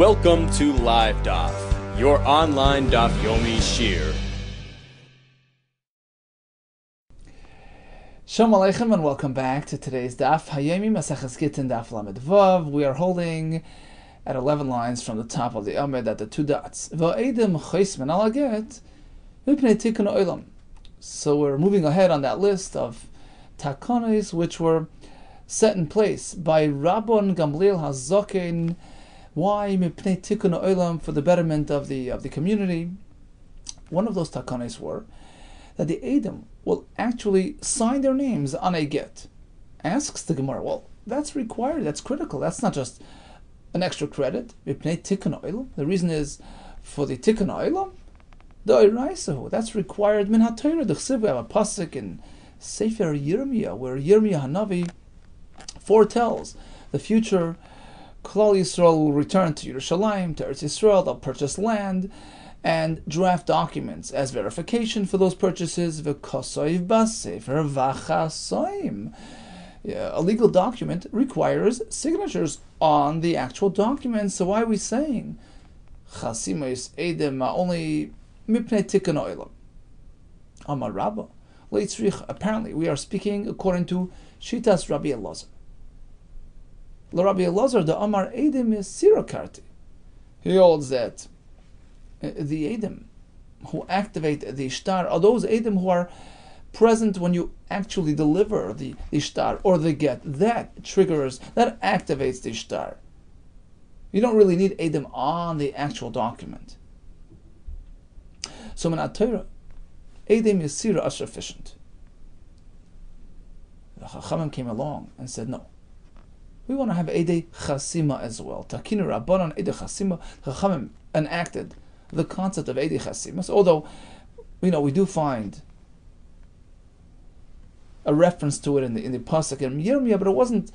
Welcome to Live DAF, your online DAF Yomi Shir. Shalom Aleichem and welcome back to today's DAF Hayomi Maseches GITTEN DAF Lamed Vav. We are holding at 11 lines from the top of the Amud at the two dots. Va'edim choismen al haget mipnei tikkun olam. So we're moving ahead on that list of takonos which were set in place by Rabban Gamliel Hazoken. Why mipnei tikkun olam? For the betterment of the community. One of those takonos were that the Edom will actually sign their names on a get. Asks the Gemara, well, that's required, that's critical, that's not just an extra credit. Mipnei tikkun olam. The reason is for the tikkun olam, that's required min haTorah. The Chsiv, we have a pasuk in Sefer Yirmiyah where Yirmiyah Hanavi foretells the future. Klal Yisrael will return to Yerushalayim, to Eretz Yisrael. They'll purchase land and draft documents as verification for those purchases. V'kosoiv b'sefer v'chasoim. A legal document requires signatures on the actual document. So why are we saying chasima edem only mipnei tikkun olam? Amar Rabba leitzrich. Apparently, we are speaking according to Shitas Rabbi Elazar. Rabbi Elazar, the Amar Edom is Sirakarti. He holds that the Edom who activate the Ishtar are those Edom who are present when you actually deliver the Ishtar or the get. That triggers, that activates the Ishtar. You don't really need Edom on the actual document. So in Torah, Edom is Sira are sufficient. The Chachamim came along and said, no. We want to have Edei Chasima as well. Takinu Rabbanon Edei Chasima. Chachamim enacted the concept of Edei Chasima. So although, we do find a reference to it in the pasuk in Yirmiyah, but it wasn't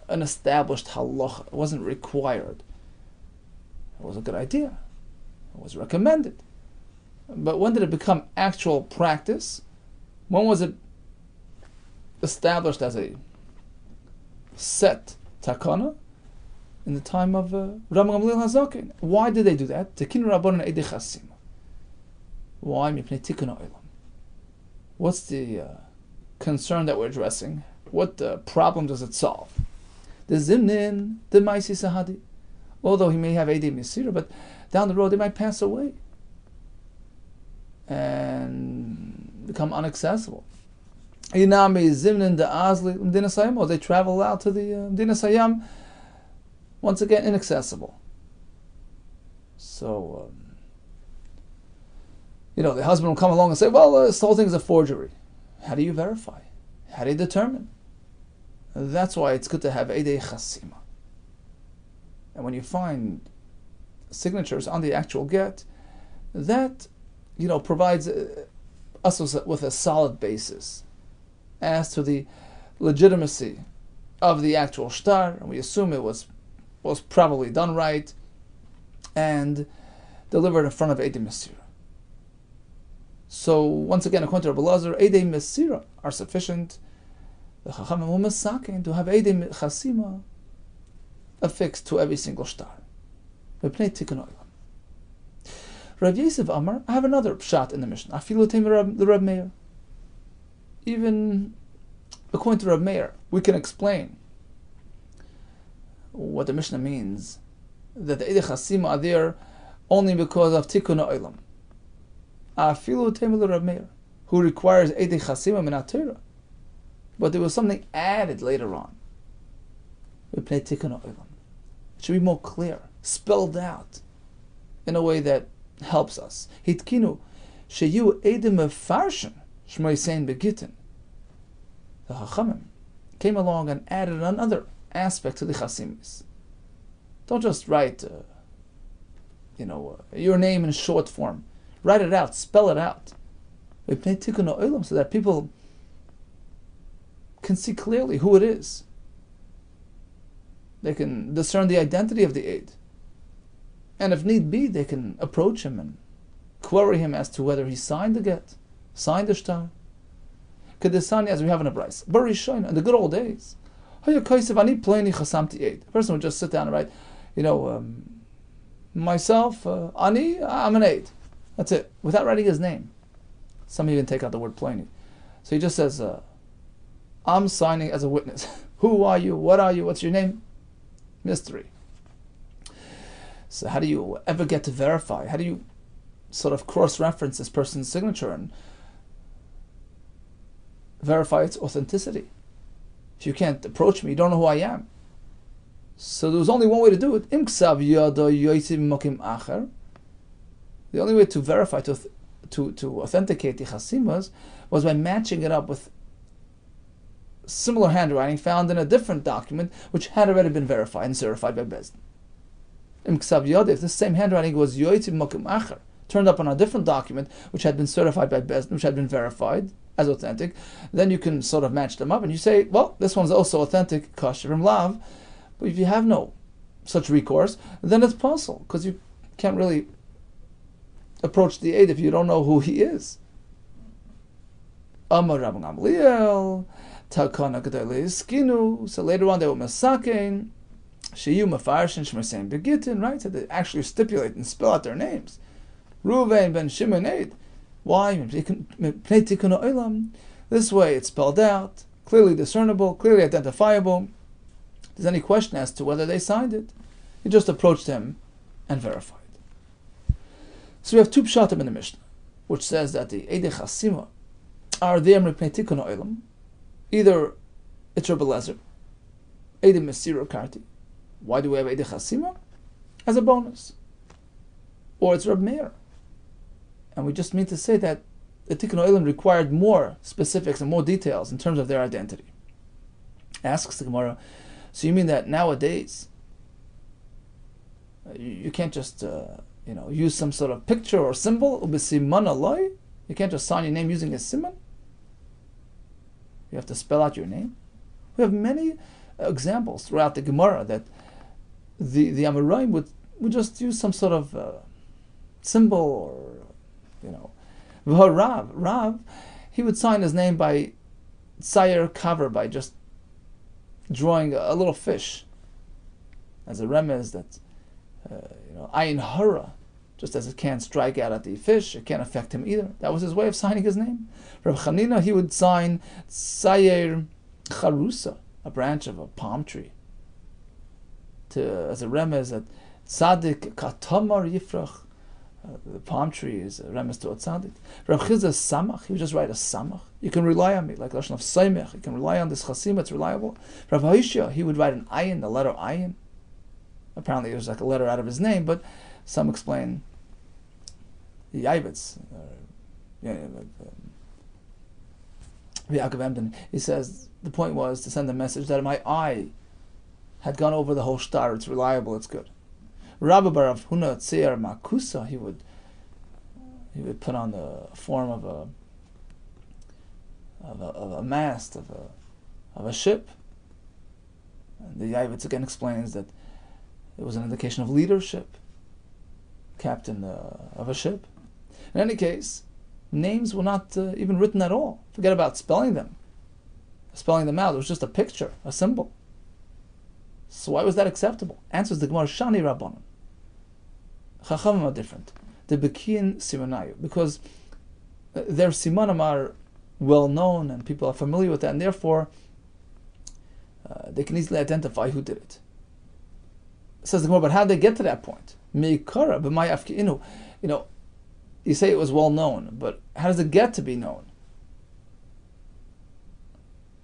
an established halacha. It wasn't required. It was a good idea. It was recommended. But when did it become actual practice? When was it established as a set takana? In the time of Rabban Gamliel Hazoken. Why did they do that? Tekin Rabbanon Edei Chasima. Why mipnei tikkun olam? What's the concern that we're addressing? What problem does it solve? The zimnin, the maisi sahadi. Although he may have Edei Mesira, but down the road they might pass away and become inaccessible. They travel out to the Medina Sayam, once again inaccessible. So, the husband will come along and say, well, this whole thing is a forgery. How do you verify? How do you determine? That's why it's good to have Edei Chasima. And when you find signatures on the actual get, that, provides us with a solid basis as to the legitimacy of the actual shtar, and we assume it was probably done right and delivered in front of Edei Mesira. So once again, according to Rabbi Elazar, Edei Mesira are sufficient. The Chachamim will mesaken to have Edei Chasima affixed to every single shtar. Mipnei tikkun olam. Rav Yosef Amar, I have another pshat in the Mishnah. Afilu teim the Reb Meir. Even according to Reb Meir, we can explain what the Mishnah means, that the Edei Chasima are there only because of tikkun olam. Afilu teim Reb Meir, who requires Edei Chasima min haTorah, but there was something added later on. Mipnei tikkun olam. It should be more clear, spelled out, in a way that helps us. Hitkinu sheyu Edei mefarshin Shmoi Sein BeGITTEN. The Chachamim came along and added another aspect to the Chasimis. Don't just write, your name in short form. Write it out, spell it out. So that people can see clearly who it is. They can discern the identity of the aid. And if need be, they can approach him and query him as to whether he signed the get, signed the shtar. Kedesani, as we have in a Bryce. Barishoin, in the good old days. A person would just sit down and write, myself, Ani, I'm an aid. That's it, without writing his name. Some even take out the word Pliny. So he just says, I'm signing as a witness. Who are you? What are you? What's your name? Mystery. So how do you ever get to verify? How do you sort of cross-reference this person's signature and verify its authenticity? If you can't approach me, you don't know who I am. So there was only one way to do it. The only way to verify, to authenticate the chasimas, was by matching it up with similar handwriting found in a different document which had already been verified and certified by Bezdin. If this same handwriting was turned up on a different document which had been certified by Bezdin, which had been verified as authentic, then you can sort of match them up and you say, well, this one's also authentic, kosher from lav. But if you have no such recourse, then it's possible, because you can't really approach the aid if you don't know who he is. So later on they were masakein, sheyu mefarshin shmesein begittin, right? So they actually stipulate and spell out their names. Ruvain ben Shimon aid. Why? This way it's spelled out, clearly discernible, clearly identifiable. If there's any question as to whether they signed it, you just approached him and verified. So we have two pshatim in the Mishnah, which says that the Eidei Chasima are there mipnei tikkun ha'olam. Either it's Rabbi Lezer, Eidei Mesira Karti. Why do we have Eidei Chasima? As a bonus. Or it's Rabbi Meir. And we just mean to say that the tikkun ha'olam required more specifics and more details in terms of their identity. Asks the Gemara, so you mean that nowadays you can't just use some sort of picture or symbol? You can't just sign your name using a siman? You have to spell out your name? We have many examples throughout the Gemara that the Amoraim would just use some sort of symbol, or Rav, he would sign his name by tsayer cover, by just drawing a little fish as a remez that ayin hara, just as it can't strike out at the fish, it can't affect him either. That was his way of signing his name. Rav Chanina, he would sign tsayer charusa, a branch of a palm tree, as a remez that tzadik katamar yifrach, the palm tree is a remez to a tzaddik. Rav Chizda samach, he would just write a samach. You can rely on me, like lashon of saimech. You can rely on this chasim, it's reliable. Rav Hoshia, he would write an ayin, the letter ayin. Apparently it was like a letter out of his name, but some explain the Yavitz. Yaakov Emden, he says the point was to send a message that my eye had gone over the whole star. It's reliable, it's good. Rabbi Barav Huna Tzeir Makusa, he would put on the form of a mast of a ship. And the Yavitz again explains that it was an indication of leadership, captain of a ship. In any case, names were not even written at all. Forget about spelling them out. It was just a picture, a symbol. So why was that acceptable? Answers the Gemara, Shani Rabbanon. Chachamim are different. The Bekiyin Simanayu, because their simanim are well known and people are familiar with that, and therefore they can easily identify who did it. Says the Gemara, but how did they get to that point? Meikara b'may afkiinu. You say it was well known, but how does it get to be known?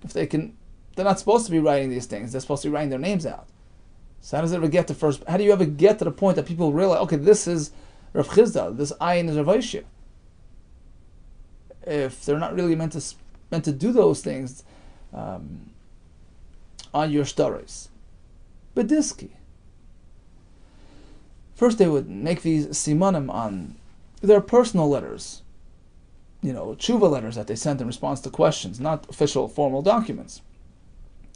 If they're not supposed to be writing these things. They're supposed to be writing their names out. So how does it ever get to first? How do you ever get to the point that people realize, okay, this is Rav Chizda, this ayin is Rav Hoshia? If they're not really meant to do those things on your stories. Bediski. First they would make these simanim on their personal letters, tshuva letters that they sent in response to questions, not official formal documents.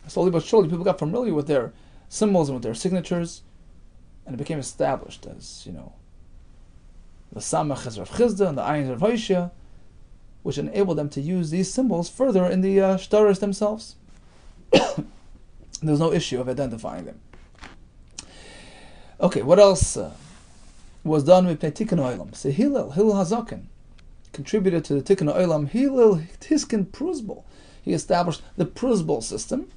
Slowly but surely people got familiar with their symbols and with their signatures, and it became established as, the samach is Rav Chizda and the ayin is Rav Hoshia, which enabled them to use these symbols further in the shtaros themselves. There's no issue of identifying them. Okay, what else was done with Tikkun Olam. So Hillel Hazaken, contributed to the Tikkun Olam. Hillel Tiskin Pruzbal. He established the Pruzbal system,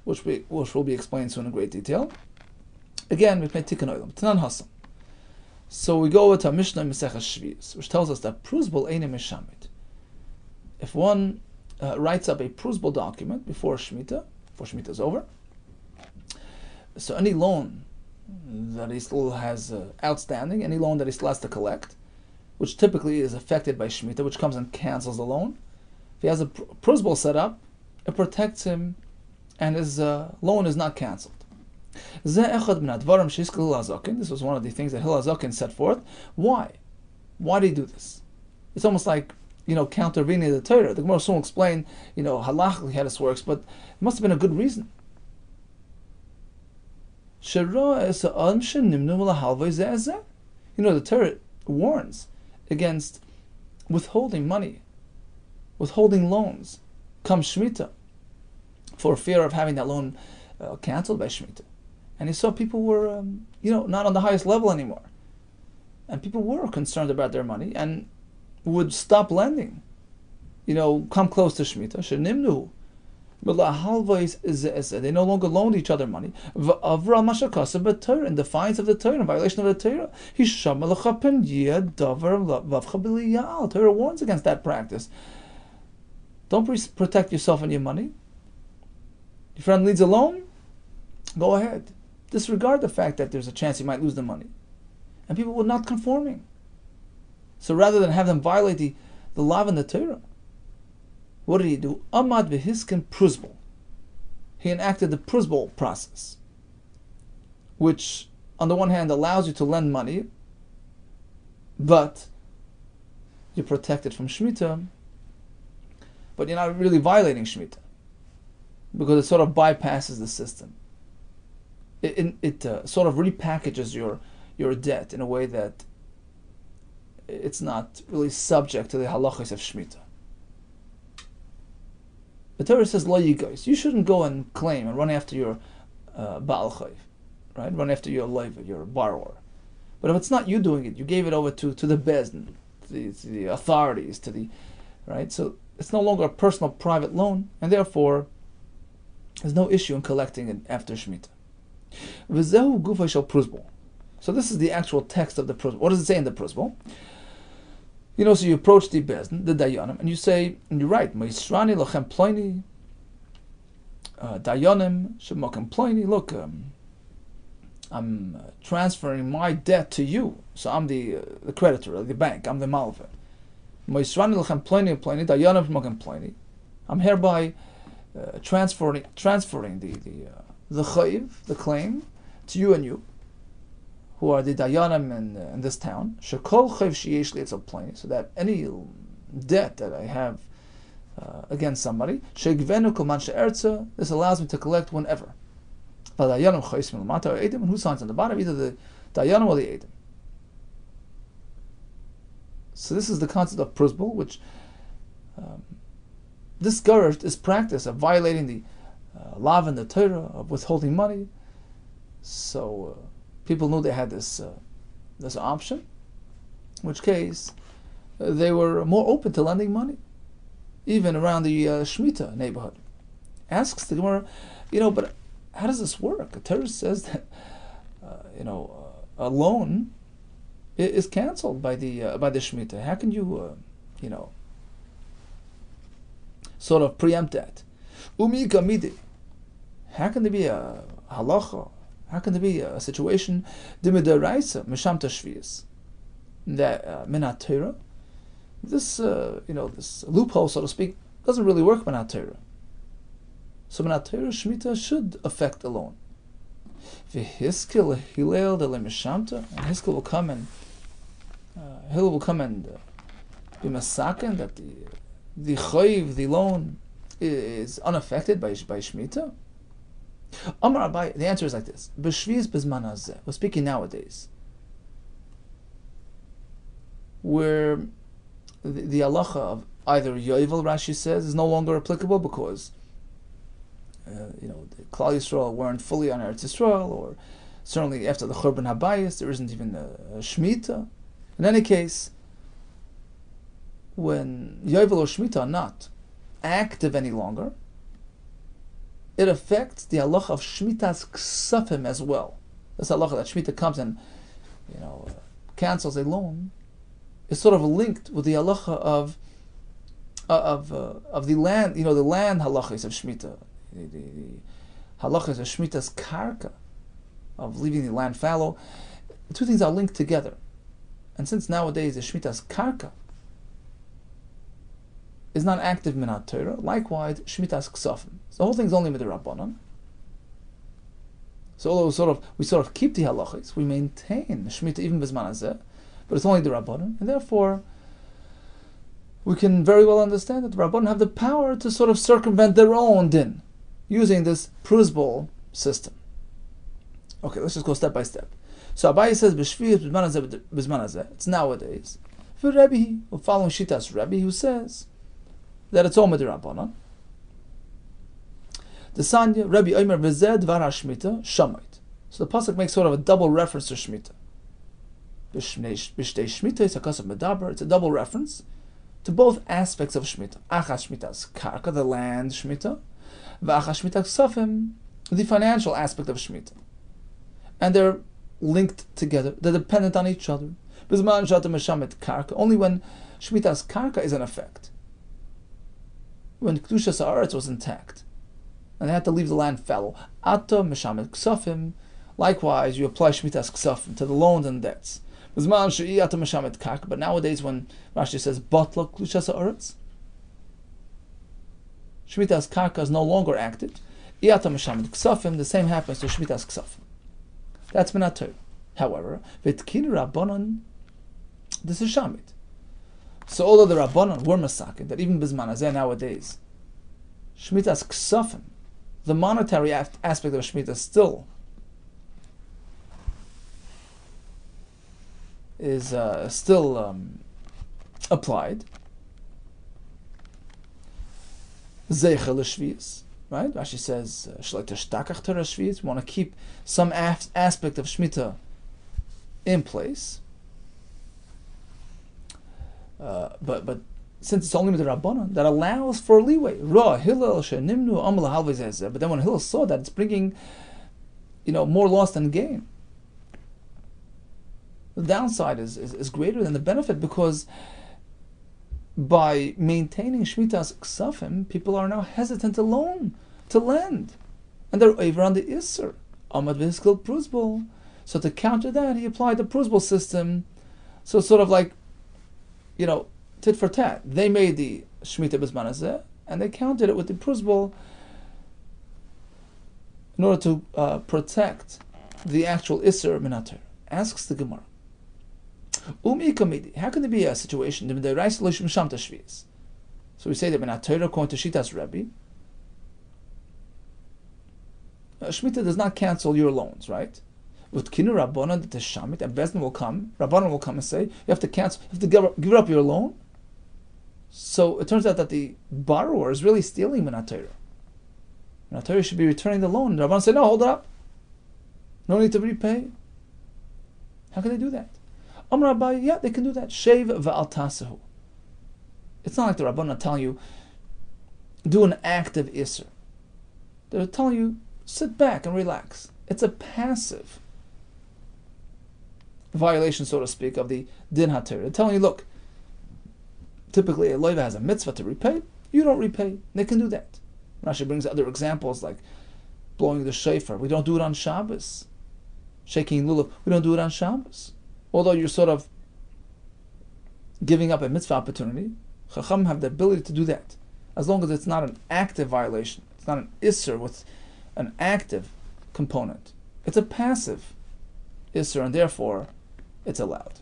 which will be explained soon in great detail. Again, we play Tikkun Olam. Tanan Hasan. So we go to Mishnah Maseches Shvius, which tells us that Pruzbal Eine Mishamit. If one writes up a Pruzbal document before Shemitah is over, so any loan that he still has outstanding, any loan that he still has to collect, which typically is affected by Shemitah, which comes and cancels the loan, if he has a Pruzbal set up, it protects him and his loan is not cancelled. This was one of the things that Hillel Hazaken set forth. Why? Why did he do this? It's almost like, countervening the Torah. The Gemara soon will explain, halachically how this works, but it must have been a good reason. The Torah warns against withholding money, withholding loans, come Shemitah, for fear of having that loan cancelled by Shemitah. And he saw people were, not on the highest level anymore. And people were concerned about their money and would stop lending, come close to Shemitah. Shenimnu. They no longer loaned each other money. In defiance of the Torah, in violation of the Torah. Torah warns against that practice. Don't protect yourself and your money. Your friend needs a loan? Go ahead. Disregard the fact that there's a chance you might lose the money. And people were not conforming. So rather than have them violate the law and the Torah, what did he do? Amad v'hiskin pruzbal. He enacted the pruzbal process, which on the one hand allows you to lend money, but you're protected from Shemitah, but you're not really violating Shemitah, because it sort of bypasses the system. It sort of repackages your debt in a way that it's not really subject to the halachos of Shemitah. The Torah says, "Lo yigois." You shouldn't go and claim and run after your Baal Chayv, right? Run after your loiva, your borrower. But if it's not you doing it, you gave it over to the bezdin, to the authorities, right? So it's no longer a personal, private loan, and therefore there's no issue in collecting it after Shemitah. V'zehu gufay shel pruzbal. So this is the actual text of the pruzbal. What does it say in the pruzbal? So you approach the bezdin, the dayanim, and you say, and you write, Meisrani lochem ploini, dayanim shemokem ploini. Look, I'm transferring my debt to you, so I'm the creditor, the bank. I'm the malveh. Meisrani lochem ploini ploini dayanim shemokem ploini. I'm hereby transferring the chayiv, the claim, to you and you, who are the dayanim in this town, shekol chayiv sheyesh li etzel ploni, so that any debt that I have against somebody, shegvenu kol man she'ertza, this allows me to collect whenever. V'dayanim chayis milmata or edim, and who signs on the bottom, either the dayanim or the edim. So this is the concept of pruzbal, which discouraged this practice of violating the law and the Torah, of withholding money. So people knew they had this option, in which case they were more open to lending money, even around the Shemitah neighborhood. Asks the Gemara, but how does this work? The Torah says that a loan is canceled by the Shemitah. How can you sort of preempt that? Umi gamidi. How can there be a halacha? How can there be a situation dimidaraisa mishamta shvius that minat Torah? This this loophole, so to speak, doesn't really work minat Torah. So minat Torah Shemitah should affect the loan. V'hiskil hilel de lemishamta, and Hiskil will come and be masaken that the chayiv, the loan, is unaffected by Shemitah. Amar Abai, the answer is like this: B'shviz b'zman hazeh. We're speaking nowadays, where the halacha of either yovel, Rashi says, is no longer applicable because the Klal Yisrael weren't fully on Eretz Yisrael, or Certainly after the Churban Habayis, there isn't even a Shemitah. In any case, when Yovel or Shemitah are not active any longer, it affects the halacha of Shemitah's Ksafim as well. This halacha that Shemitah comes and cancels a loan is sort of linked with the halacha of the land. The land halachas of Shemitah, the halachas of Shemitah's karka, of leaving the land fallow. The two things are linked together. And since nowadays the Shemitah's karka is not active minat Torah, likewise Shemitah's ksafim. So the whole thing is only midrabanan. So although we sort of keep the halachas, we maintain the Shemitah even bizman hazeh, but it's only the rabbanon, and therefore we can very well understand that the rabbanon have the power to sort of circumvent their own din using this prusbol system. Okay, let's just go step by step. So Abaye says b'shviyus bizman hazeh. It's nowadays. For Rabbi, we're following Shitas Rabbi, who says that it's all midrabanan. The Sanya Rabbi Omer v'zed dvar hashmita shamait. So the pasuk makes sort of a double reference to Shemitah. B'shtei Shemitah hakasav medaber. It's a double reference to both aspects of Shemitah. Achas Shemitah's karka, the land Shemitah, v'achas Shemitah's ksafim, the financial aspect of Shemitah, and they're linked together. They're dependent on each other. Bizman shata meshamet karka. Only when Shemitah's karka is in effect, when Kedushas Haaretz was intact, and they had to leave the land fallow. Ata meshamet ksafim. Likewise, you apply Shemitah's ksafim to the loans and debts. Bizman she'i ata meshamet karka. But nowadays, when Rashi says batla Kedushas Haaretz, Shemitah's karka is no longer active. Ata meshamet ksafim. The same happens to Shemitah's ksafim. That's minat Torah. However, v'tkin rabbanon, this is shamit. So although the rabbanon were masakin, that even bizman hazeh nowadays, Shemitah's ksafim, the monetary aspect of Shemitah still is applied. Zeicha l'shviyus. Right? Rashi says, we want to keep some aspect of Shemitah in place. But since it's only with the Rabbanan, that allows for leeway. But then when Hillel saw that it's bringing more loss than gain, the downside is greater than the benefit, because by maintaining Shemitah's ksafim, people are now hesitant to lend, and they're over on the Isser. Amad v'hiskil prusbol. So to counter that, he applied the prusbol system. So sort of like, tit for tat. They made the Shemitah bizman hazeh, and they countered it with the prusbol in order to protect the actual Isser minater. Asks the Gemara, how can there be a situation? So we say that minat Torah, according to Shitas Rabbi, Shemitah does not cancel your loans, right? With kinu rabbanon that shamit, and Bezdin will come, Rabbanon will come and say, you have to cancel, you have to give up your loan. So it turns out that the borrower is really stealing minat Torah. Minat Torah should be returning the loan. And Rabbanon say, no, hold it up. No need to repay. How can they do that? Amar Abaye, yeah, they can do that. Shev v'al tasehu. It's not like the Rabbanon are telling you, do an active Isser. They're telling you, sit back and relax. It's a passive violation, so to speak, of the din haTorah. They're telling you, look, typically a loiva has a mitzvah to repay. You don't repay. They can do that. Rashi brings other examples like blowing the shofar. We don't do it on Shabbos. Shaking lulav. We don't do it on Shabbos. Although you're sort of giving up a mitzvah opportunity, Chacham have the ability to do that, as long as it's not an active violation. It's not an Isser with an active component. It's a passive Isser, and therefore it's allowed.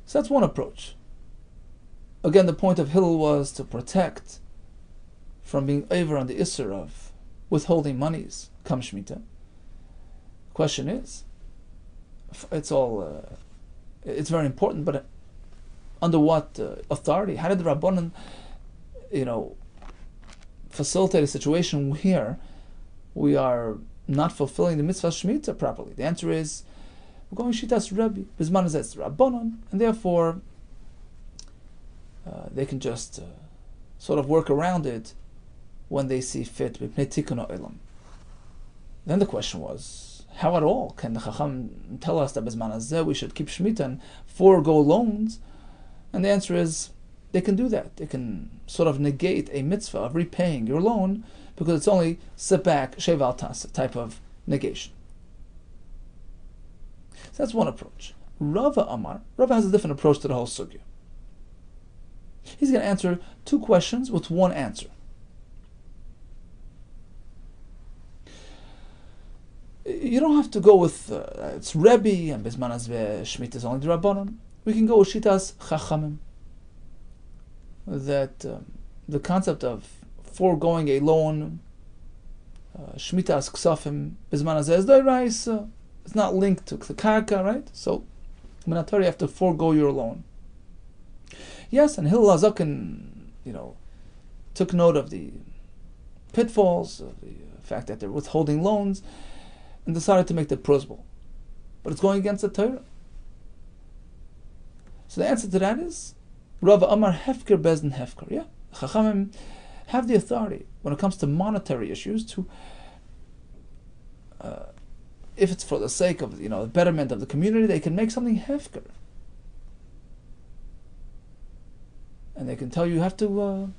So that's one approach. Again, the point of Hillel was to protect from being over on the Isser of withholding monies come Shemitah. Question is, it's very important, but under what authority? How did the Rabbanon, facilitate a situation where we are not fulfilling the mitzvah Shemitah properly? The answer is, we're going Shitas Rebbe, Bizman Zetz Rabbanon, and therefore they can just sort of work around it when they see fit. Then the question was, how at all can the Chacham tell us that Bizman Hazeh we should keep Shemitah and forego loans? And the answer is, they can do that. They can sort of negate a mitzvah of repaying your loan because it's only sit back, sheval tasa type of negation. So that's one approach. Rava has a different approach to the whole sugya. He's going to answer two questions with one answer. You don't have to go with it's Rebbe and Bizman Hazeh Shemitah is only the Rabbanon. We can go with Shitas Chachamim. That the concept of foregoing a loan, Shmitas Ksafim, Bizman Hazeh is Doiraisa. It's not linked to the Karka, right? So, Minatori, you have to forego your loan. Yes, and Hillel HaZaken, took note of the pitfalls, of the fact that they're withholding loans, and decided to make that prosbul. But it's going against the Torah. So the answer to that is, Rav Amar Hefker Bezdin Hefker. Yeah, Chachamim have the authority when it comes to monetary issues to, if it's for the sake of the betterment of the community, they can make something Hefker, and they can tell you have to.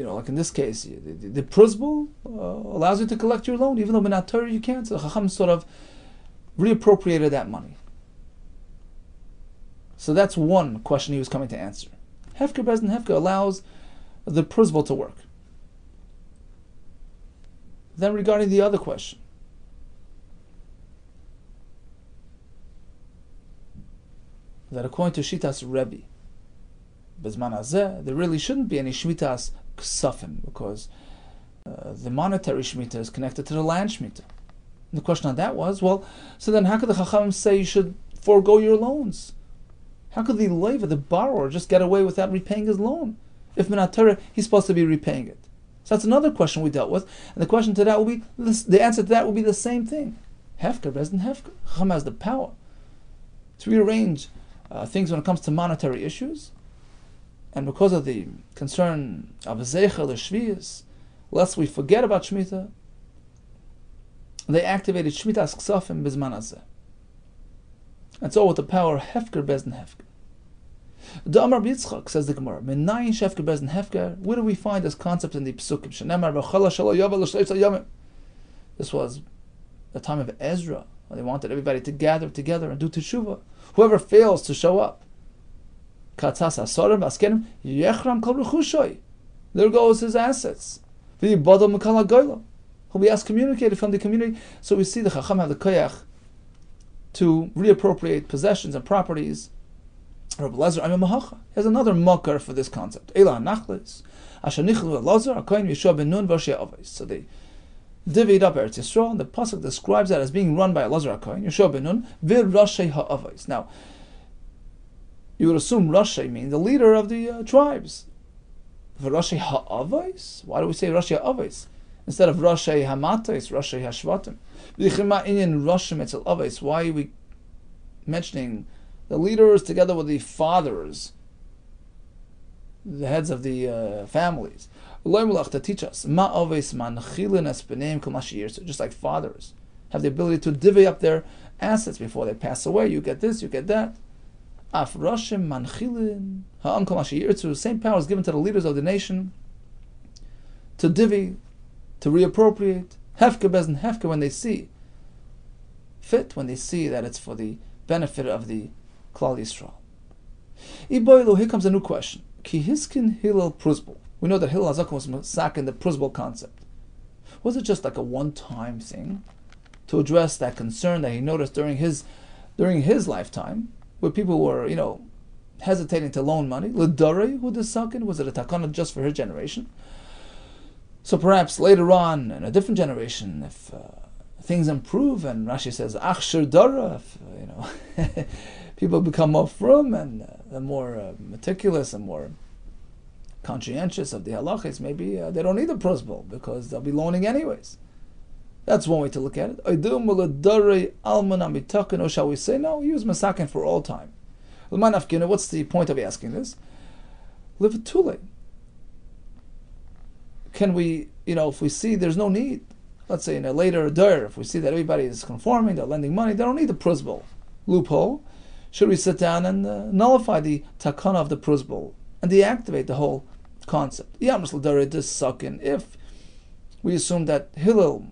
Like in this case, the prosbul allows you to collect your loan, even though in Torah you can't. So the Chacham sort of reappropriated that money. So that's one question he was coming to answer. Hefker Bezdin Hefker allows the prosbul to work. Then regarding the other question, that according to Shitas Rebbe, Bizman Hazeh, there really shouldn't be any Shmitas Ksafim, because the monetary Shemitah is connected to the land Shemitah. And the question on that was, well, so then how could the Chacham say you should forego your loans? How could the leiva, the borrower, just get away without repaying his loan? If Minat Torah, he's supposed to be repaying it. So that's another question we dealt with. And the question to that will be, the answer to that will be the same thing. Hefker, Bezdin Hefker. Chacham has the power to rearrange things when it comes to monetary issues. And because of the concern of Zeichel, the Shviyas, lest we forget about Shemitah, they activated Shmitas Ksafim Bizman Hazeh. That's all with the power of Hefker Bezdin Hefker. The Amar Yitzchak, says the Gemara, Menayin Hefker Bezdin Hefker. Where do we find this concept in the Psukim? Shenemar B'chala Shelo Yovel L'Shleitza Yomim. This was the time of Ezra, when they wanted everybody to gather together and do teshuvah. Whoever fails to show up, there goes his assets. He'll be excommunicated from the community. So we see the Chacham have the koyach to reappropriate possessions and properties. Rabbi Lezer has another makar for this concept. So they divvied up Eretz Yisrael, and the pasuk describes that as being run by Elazar HaKohen, Yeshua ben Nun, v'Rashei ha'avos. Now, you would assume Rashi means the leader of the tribes. V'Rashei ha'avos? Why do we say Rashei ha'avos instead of Rashei ha'matais, Rashei ha'shvatim? Why are we mentioning the leaders together with the fathers, the heads of the families? To teach us, just like fathers have the ability to divvy up their assets before they pass away. You get this, you get that. Same power is given to the leaders of the nation to divvy, to reappropriate. Hefker Bezdin Hefker, when they see fit, when they see that it's for the benefit of the Klal Yisrael. Here comes a new question. Ki hiskin Hillel Prusbul. We know that Hillel HaZaken was masakin the prosbul concept. Was it just like a one-time thing to address that concern that he noticed during his lifetime, where people were, hesitating to loan money? L'darei hu desaken? Was it a takana just for his generation? So perhaps later on, in a different generation, if things improve, and Rashi says achsher dara, if people become more frum and more meticulous and more conscientious of the halachas, maybe they don't need a prosbol because they'll be loaning anyways. That's one way to look at it. Or shall we say, no, use masakin for all time. What's the point of asking this? Live too late. Can we, if we see there's no need, let's say in a later dir, if we see that everybody is conforming, they're lending money, they don't need the prosbol loophole. Should we sit down and nullify the takana of the prosbol and deactivate the whole concept? If we assume that Hillel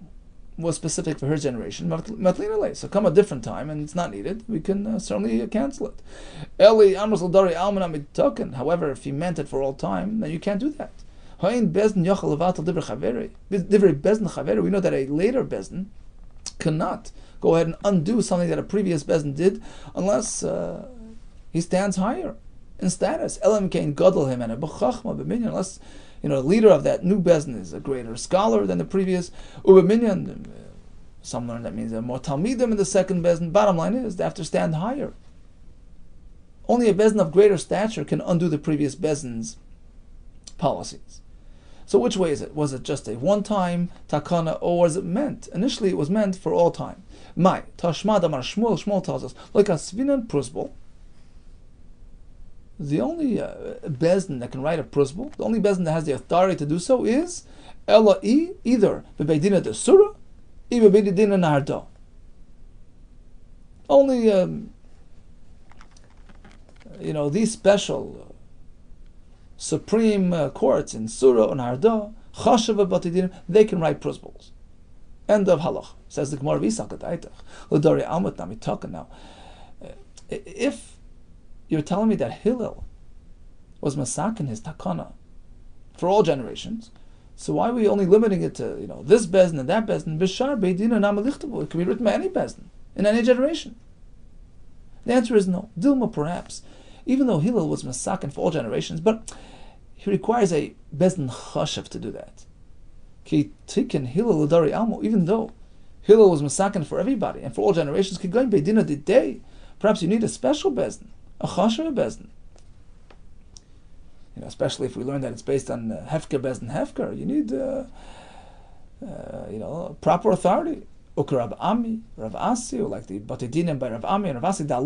was specific for her generation, so come a different time and it's not needed, we can certainly cancel it. However, if he meant it for all time, then you can't do that. We know that a later bezdin cannot go ahead and undo something that a previous bezdin did unless he stands higher in status. Unless the leader of that new bezdin is a greater scholar than the previous. Some learn that means there are more talmidim in the second bezdin. Bottom line is they have to stand higher. Only a bezdin of greater stature can undo the previous bezdin's policies. So which way is it? Was it just a one-time takana, or was it meant? Initially, it was meant for all time. Tashmad Amar Shmuel tells us, like a svinan prusbol, the only bezdin that can write a prusbol, the only bezdin that has the authority to do so is Ela'i, either bebeidina de surah, either bebeidina nardo. Only, these special supreme courts in Surah and Harda, Chashav Batidim, they can write prosbols. End of halach. Says the Gemara V'Yisakadaitach. L'dari Amot Namitaka. Now, if you're telling me that Hillel was masakin his takana for all generations, so why are we only limiting it to this bezdin and that bezdin? Bishar beidina namalichtabu. It can be written by any bezdin in any generation. The answer is no. Dilma, perhaps. Even though Hillel was masakin for all generations, but he requires a bezdin chashav to do that. Ki tikin Hillel l'dari almo, even though Hillel was masakin for everybody and for all generations, ki goin beidina didei, perhaps you need a special bezdin, a chashav bezdin. Especially if we learn that it's based on hefker bezdin hefker, you need proper authority. Rav Ami, Rav Asi, or like the Batidinim by Rav Ami and Rav Asi, have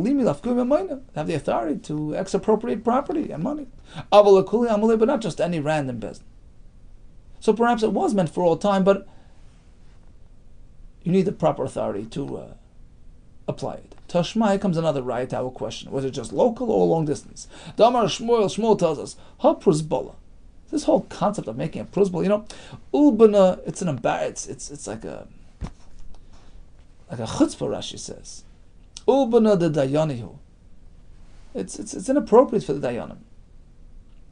the authority to expropriate property and money. But not just any random bezdin. So perhaps it was meant for all time, but you need the proper authority to apply it. Tashmai comes another right to our question. Was it just local or long distance? Damar Shmuel tells us, ha prusbola. This whole concept of making a prusbol, ulbana, it's an it's like a chutzpah, Rashi says. Ulbana de dayanihu. It's inappropriate for the dayanim.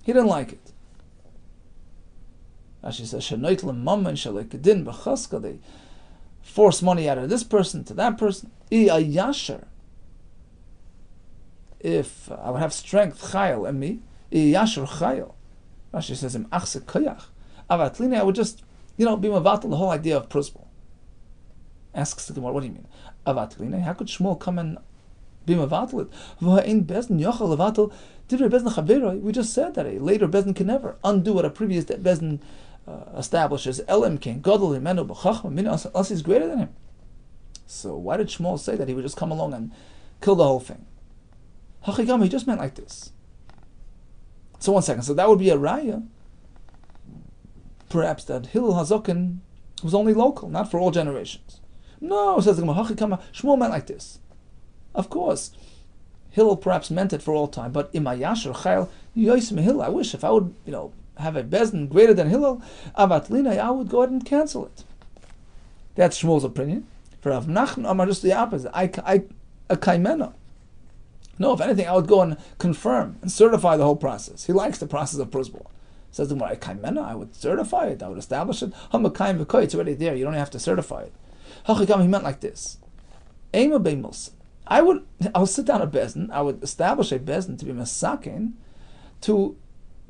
He didn't like it. Rashi says, Shanoit l'mamman shalekadin b'chaska. They force money out of this person to that person. I ayasher. If I would have strength, chayil, in me, I ayasher chayil. Rashi says, Im achse koyach. Avatlini, I would just, be mavatal the whole idea of prusbol. Asks the Gemara, what do you mean? Avatlina? How could Shmuel come and be mavatal it? We just said that a later bezdin can never undo what a previous bezdin establishes. Elim king gadol himenu b'chachma unless he's greater than him. So why did Shmuel say that he would just come along and kill the whole thing? Hachigam, he just meant like this. So 1 second. So that would be a raya, perhaps, that Hillel Hazokin was only local, not for all generations. No, says the Gemara, Shmuel meant like this. Of course, Hillel perhaps meant it for all time, but imayasher chayil yosim Hillel. I wish if I would, have a bezdin greater than Hillel, avatlina, I would go ahead and cancel it. That's Shmuel's opinion. For Rav Nachman, Amar just the opposite. I kaimena. No, if anything, I would go and confirm and certify the whole process. He likes the process of prusbol. Says the Gemara, kaimena, I would certify it. I would establish it. Hamakayim v'koy, it's already there. You don't have to certify it. Hachikam, he meant like this. Ema beimos. I would sit down a bezdin. I would establish a bezdin to be masakin, to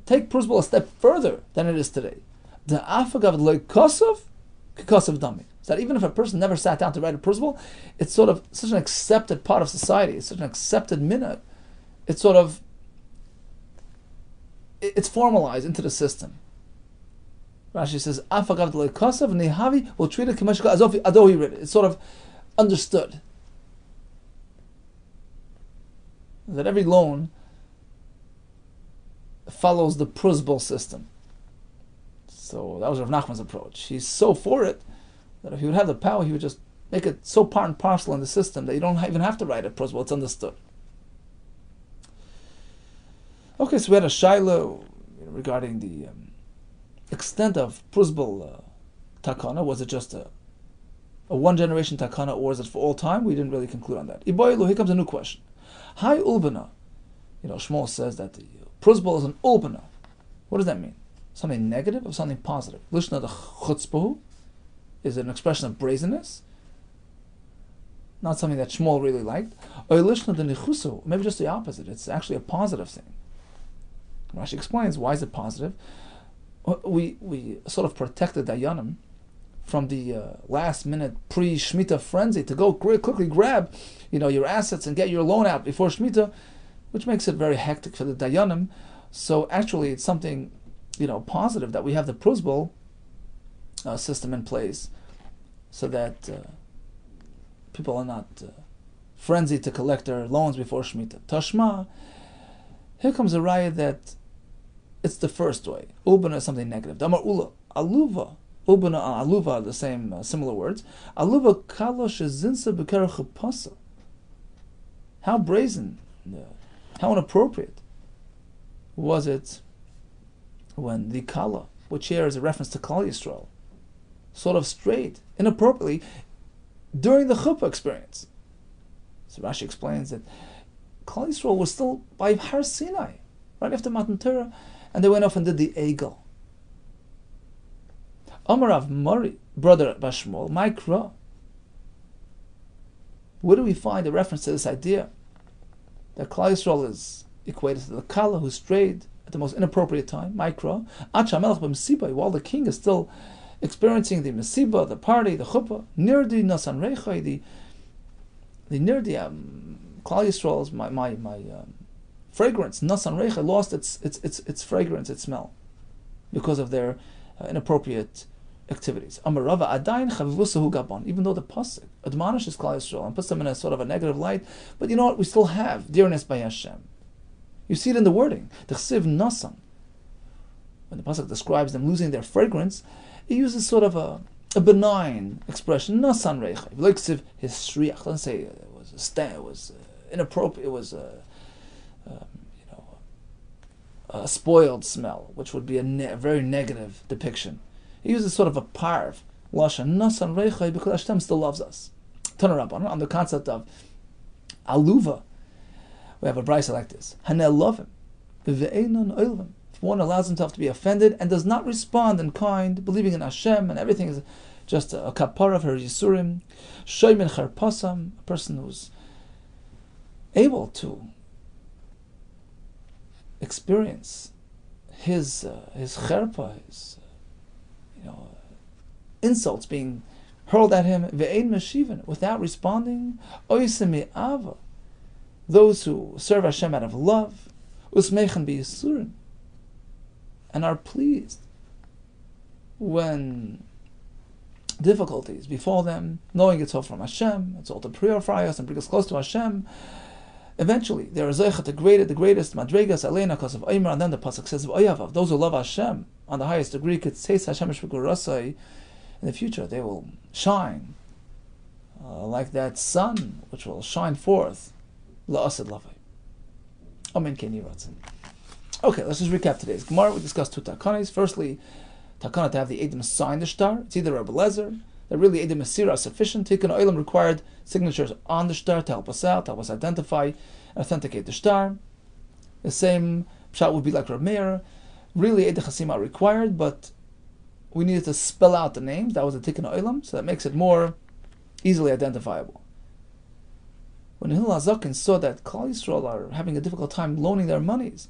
take prusbol a step further than it is today. The afagav loy kosov, kosov dami. So that even if a person never sat down to write a principle, it's sort of such an accepted part of society. It's such an accepted minhag. It's sort of, it's formalized into the system. Rashi says, "Afagav d'leikasav nehavi will treat it as though he read it." It's sort of understood that every loan follows the pruzbal system. So that was Rav Nachman's approach. He's so for it that if he would have the power, he would just make it so part and parcel in the system that you don't even have to write it pruzbal. It's understood. Okay, so we had a shaila regarding the extent of pruzbal takana. Was it just a one generation takana, or is it for all time? We didn't really conclude on that. Iboilu, here comes a new question. Hi ulbana. Shmuel says that the pruzbal is an ulbana. What does that mean? Something negative or something positive? Lishna the chutzpahu is an expression of brazenness, not something that Shmuel really liked. Or lishna the nichusu, maybe just the opposite. It's actually a positive thing. Rashi explains why is it positive. We sort of protected Dayanim from the last minute pre-Shemitah frenzy to go quickly grab, your assets and get your loan out before Shemitah, which makes it very hectic for the Dayanim. So actually, it's something positive that we have the pruzbal system in place, so that people are not frenzied to collect their loans before Shemitah. Tashma, here comes a raya that it's the first way. Ulbana is something negative. Damar ula, aluva. Ulbana and aluva are the same, similar words. Aluva kalosh zinsa b'kerach chupasa. How brazen, how inappropriate was it when the kala, which here is a reference to Klal Yisrael, sort of strayed inappropriately during the chuppah experience. So Rashi explains that Klal Yisrael was still by Har Sinai, right after Matan Torah, and they went off and did the Egel. Amar Rav Mari, brother Bashmol, Mikra. Where do we find a reference to this idea that Klal Yisrael is equated to the Kala who strayed at the most inappropriate time, Mikra, Acha Melech b'Mesiba, while the king is still experiencing the Mesiba, the party, the chuppah, Nirdi Nasan Reichai, the Nirdi, Klal Yisrael's my fragrance, Nasan Reichai, lost its fragrance, its smell, because of their inappropriate activities. Amarava Adain Chavivusahu Gabon, even though the pasuk admonishes Klal Yisrael and puts them in a sort of a negative light, but you know what? We still have dearness by Hashem. You see it in the wording. The Chsiv Nasan. When the pasuk describes them losing their fragrance, it uses sort of a benign expression. Nasan Reichai. Like Chsiv Hisriach. Doesn't say it was a stand. It was inappropriate. It was a spoiled smell, which would be a very negative depiction. He uses sort of a parv lashon nasan reichai because Hashem still loves us. Tanarabban on the concept of aluva. We have a brayso like this: Hanel lovim, v've'enon oilvim. If one allows himself to be offended and does not respond in kind, believing in Hashem and everything is just a kapara of her yisurim, shoymin charpasam, a person who's able to experience his cherpa, his insults being hurled at him, ve'ein meshiven, without responding, oisem ava, those who serve Hashem out of love, usmechen b'yisurin, and are pleased when difficulties befall them, knowing it's all from Hashem, it's all to purify us and bring us close to Hashem. Eventually, they are zeichet, the greatest madregas aleina because of Omer, and then the pasuk says of those who love Hashem on the highest degree, could say Hashem in the future they will shine like that sun which will shine forth. La'asad lavai. Amen. Okay, let's just recap today's Gemara. We discussed two takanas. Firstly, takana to have the Edom sign the shtar. It's either Rebbe Lezer, that really Edom Masira are sufficient. Tikkun Olam required signatures on the shtar to help us out, to help us identify and authenticate the shtar. The same pshat would be like Reb Meir. Really Edom Chasim are required, but we needed to spell out the names. That was the Tikkun Olam, so that makes it more easily identifiable. When Hillel HaZaken saw that Klal Yisrael are having a difficult time loaning their monies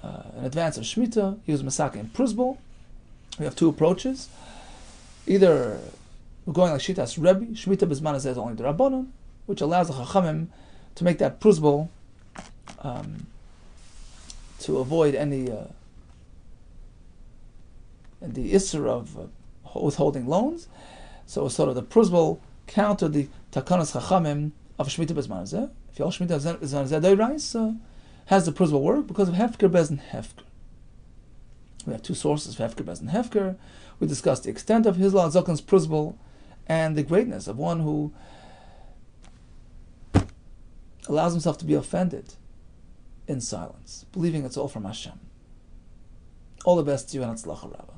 in advance of Shemitah, he was Masaka in Pruzbal, We have two approaches. Either we're going like Shitas Rebbe, Shemitah B'zman Hazeh is only the Rabbanon, which allows the Chachamim to make that pruzbul to avoid any the Isser of withholding loans. So sort of the pruzbul counter the Takanas Chachamim of Shemitah B'zman Hazeh. If you're Shemitah B'zman Hazeh Doirais, has the pruzbul work because of Hefker Bezin Hefker. We have two sources for Hefker Bezin Hefker. We discussed the extent of Hizla Zokan's pruzbul and the greatness of one who allows himself to be offended in silence, believing it's all from Hashem. All the best to you and Hatzlacha Rabbah.